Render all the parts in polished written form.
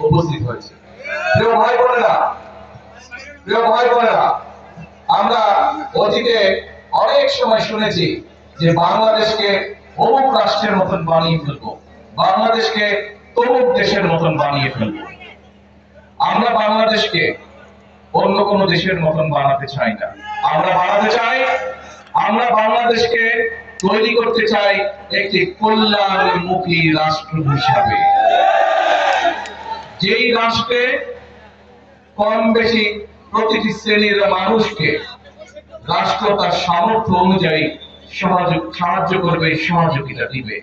উপস্থিত হয়েছে। প্রিয় ভাই বোনেরা, আমরা অতীতে অনেক সময় শুনেছি যে বাংলাদেশকে অমুক রাষ্ট্রের মতন বানিয়ে ফেলবো, বাংলাদেশকে তমুক দেশের মতন বানিয়ে ফেলবো। আমরা বাংলাদেশকে অন্য কোন দেশের মতন বানাতে চাই না। আমরা বাংলাদেশকে তৈরি করতে চাই একটি কল্যাণমুখী রাষ্ট্র হিসাবে, যেই রাষ্ট্রে কম বেশি প্রতিটি শ্রেণীর মানুষকে রাষ্ট্র তার সামর্থ্য অনুযায়ী সাহায্য করবে, সহযোগিতা দিবে,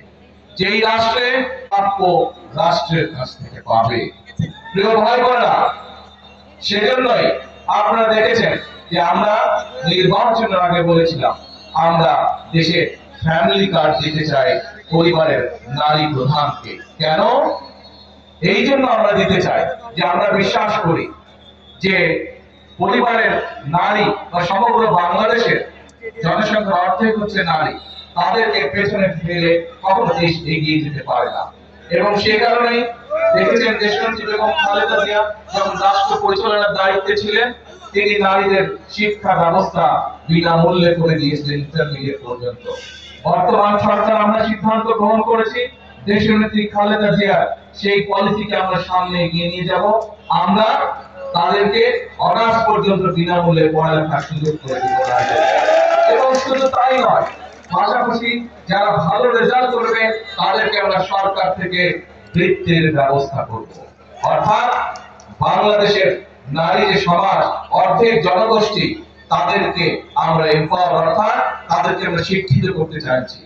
যেই রাষ্ট্রে প্রাপ্য রাষ্ট্রের কাছ থেকে পাবে। প্রিয় ভাই বোনেরা, সেজন্যই আপনারা দেখেছেন যে আমরা নির্বাচনের আগে বলেছিলাম আমরা দেশে ফ্যামিলি কার্ড দিতে চাই পরিবারের নারী প্রধানকে। কেন? এই জন্য আমরা দিতে চাই যে আমরা বিশ্বাস করি যে পরিবারের নারী বা সমগ্র বাংলাদেশের জনসংখ্যার অর্ধেক হচ্ছে নারী, তাদেরকে পেছনে ফেলে কখনো দেশ এগিয়ে যেতে পারে না। এবং সে কারণেই দেখেছেন দেশনেত্রী বেগম খালেদা জিয়া যখন রাষ্ট্র পরিচালনার দায়িত্বে ছিলেন, তিনি নারীদের শিক্ষা ব্যবস্থা বিনামূল্যে করে দিয়েছিলেন ইন্টারমিডিয়েট পর্যন্ত। বর্তমান সরকার আমরা সিদ্ধান্ত গ্রহণ করেছি দেশনেত্রী খালেদা জিয়ার সেই পলিসিকে আমরা সামনে এগিয়ে নিয়ে যাব। আমরা তাদেরকে অনার্স পর্যন্ত বিনামূল্যে পড়ালেখার সুযোগ করে দিব। এবং শুধু তাই নয়, পাশাপাশি যারা ভালো রেজাল্ট করবে তাদেরকে আমরা সরকার থেকে বৃত্তির ব্যবস্থা করব। অর্থাৎ বাংলাদেশের নারী যে সমাজ, অর্ধেক জনগোষ্ঠী, তাদেরকে আমরা এম্পাওয়ার, অর্থাৎ তাদেরকে আমরা শিক্ষিত করতে চাইছি।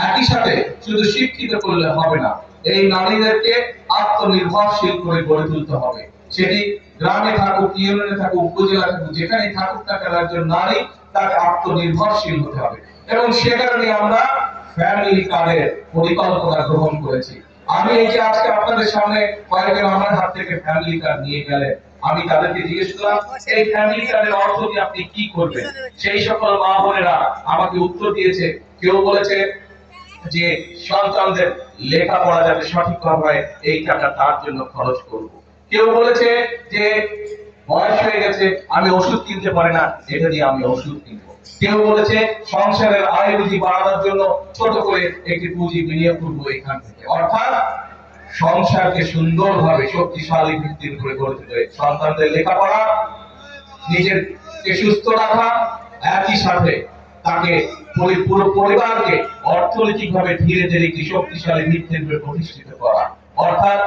একই সাথে শুধু শিক্ষিত করলে হবে না, এই নারীদেরকে আত্মনির্ভরশীল করে গড়ে তুলতে হবে। সেটি গ্রামে থাকুক, ইউনিয়নে থাকুক, উপজেলা থাকুক, যেখানেই থাকুক না কেন, একজন নারী তাকে আত্মনির্ভরশীল হতে হবে। এবং সে কারণে আমরা ফ্যামিলি কার্ডের পরিকল্পনা গ্রহণ করেছি। আমি এই যে আজকে আপনাদের সামনে কয়েকজন আমার হাত থেকে ফ্যামিলি কার্ড নিয়ে গেলেন, আমি তাদেরকে জিজ্ঞেস করলাম এই ফ্যামিলি কার্ডের অর্থ দিয়ে আপনি কি করবেন। সেই সকল মা বোনেরা আমাকে উত্তর দিয়েছে। কেউ বলেছে যে সন্তানদের লেখাপড়া যাতে সঠিকভাবে হয় এই টাকা তার জন্য খরচ করব। কেউ বলেছে যে বয়স হয়ে গেছে, আমি ওষুধ কিনতে পারি না, এটা দিয়ে আমি ওষুধ কিনবো। কেউ বলেছে সংসারের আয় রুজি বাড়ানোর জন্য ছোট করে একটি পুঁজি বিনিয়োগ করবো এখান থেকে। অর্থাৎ সংসারকে সুন্দরভাবে শক্তিশালী ভিত্তির উপরে গড়ে তুলে সন্তানদের লেখাপড়া, নিজেকে সুস্থ রাখা, একই সাথে তাকে পুরো পরিবারকে অর্থনৈতিকভাবে ধীরে ধীরে একটি শক্তিশালী ভিত্তির উপরে প্রতিষ্ঠিত করা। অর্থাৎ